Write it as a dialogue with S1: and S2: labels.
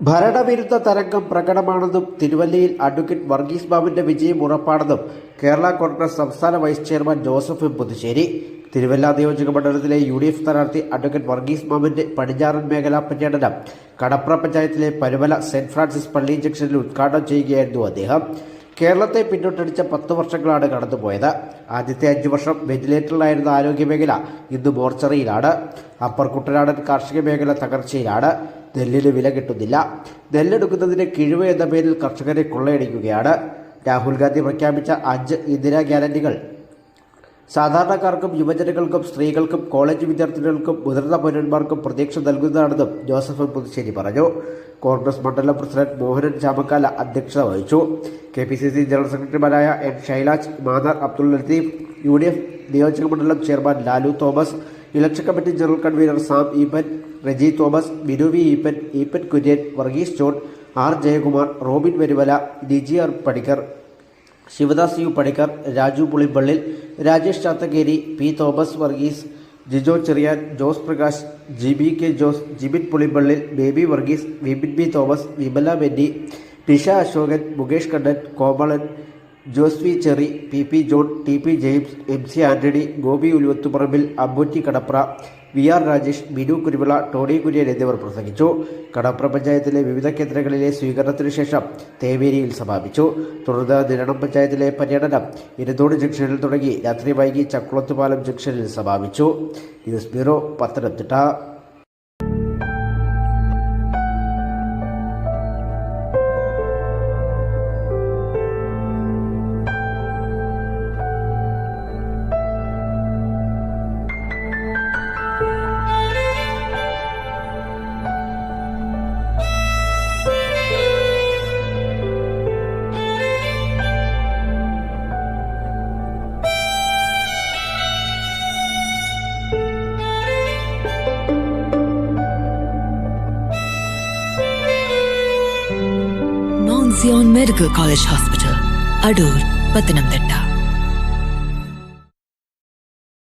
S1: ഭരണവിരുദ്ധ തരംഗം പ്രകടമാണെന്നും തിരുവല്ലയിൽ അഡ്വക്കേറ്റ് വർഗീസ് ബാബുവിന്റെ വിജയം ഉറപ്പാണെന്നും കേരള കോൺഗ്രസ് സംസ്ഥാന vice chairman Joseph M Puthussery Thiruvalla നിയോജക മണ്ഡലത്തിലെ UDF സ്ഥാനാർത്ഥി അഡ്വക്കേറ്റ് വർഗീസ് ബാബുവിന്റെ പടിഞ്ഞാറൻ മേഖലാ പര്യടനം കടപ്ര പഞ്ചായത്തിലെ പരുമല സെന്റ് ഫ്രാൻസിസ് പള്ളി ജംഗ്ഷനിൽ ഉദ്ഘാടനം ചെയ്യുകയായിരുന്നു അദ്ദേഹം. കേരളത്തെ പിന്നോട്ടടിച്ച 10 വർഷങ്ങളാണ് കടന്നുപോയത്. ആദ്യത്തെ 5 വർഷം വെന്റിലേറ്ററിലായിരുന്ന ആരോഗ്യമേഖല ഇന്ന് മോർച്ചറിയിലാണ്. അപ്പർ കുട്ടനാടൻ കാർഷിക മേഖല തകർച്ചയിലാണ്. നെല്ലിന് വില കിട്ടുന്നില്ല. നെല്ലെടുക്കുന്നതിന് കിഴിവ് എന്ന പേരിൽ കർഷകരെ കൊള്ളയടിക്കുകയാണ്. രാഹുൽ ഗാന്ധി പ്രഖ്യാപിച്ച 5 ഇന്ദിരാ ഗ്യാരണ്ടികൾ സാധാരണക്കാർക്കും യുവജനങ്ങൾക്കും സ്ത്രീകൾക്കും കോളേജ് വിദ്യാർത്ഥികൾക്കും മുതിർന്ന പൗരന്മാർക്കും പ്രതീക്ഷ നൽകുന്നതാണെന്നും ജോസഫ് പുതുശ്ശേരി പറഞ്ഞു. കോൺഗ്രസ് മണ്ഡലം പ്രസിഡന്റ് മോഹനൻ ചാമക്കാല അധ്യക്ഷത വഹിച്ചു. KPCC ജനറൽ സെക്രട്ടറിമാരായ N ഷൈലാജ്, മാന്നാർ അബ്ദുൾ ലത്തീഫ്, UDF നിയോജക മണ്ഡലം chairman Lalu Thomas, election committee general convener Sam Eapen, Reji Thomas, Binu V Eapen Kurian, Varghese John, R Jayakumar, Robin Varuvala, DGR Panicker, Sivadas U Panicker, Raju Pulippallil, Rajesh Chathankeri, P Thomas Varghese, Jijo Cherian, Jose Prakash, GBK Jose, Jibin Pulippallil, Baby Varghese, Vipin B Thomas, Vimala Benny, Nisha Ashokan, Mukesh Kannan, Komalan, Josvi Cherry, PP John, TP James, MC Antony, Gopi Uluvathuparambil, Ambootti Kadapra, VR Rajesh, Binu Kuruvila, Tony Kurian എന്നിവർ പ്രസംഗിച്ചു. കടപ്ര പഞ്ചായത്തിലെ വിവിധ കേന്ദ്രങ്ങളിലെ സ്വീകരണത്തിനു ശേഷം തേവേരിയിൽ സമാപിച്ചു. തുടർന്ന് നിരണം പഞ്ചായത്തിലെ പര്യടനം ഇരുന്നൂട് ജംഗ്ഷനിൽ തുടങ്ങി രാത്രി വൈകി ചക്കുളത്തുപാലം ജംഗ്ഷനിൽ സമാപിച്ചു. News bureau, Pathanamthitta.
S2: Mount Zion Medical College Hospital, Adur, Pathanamthitta.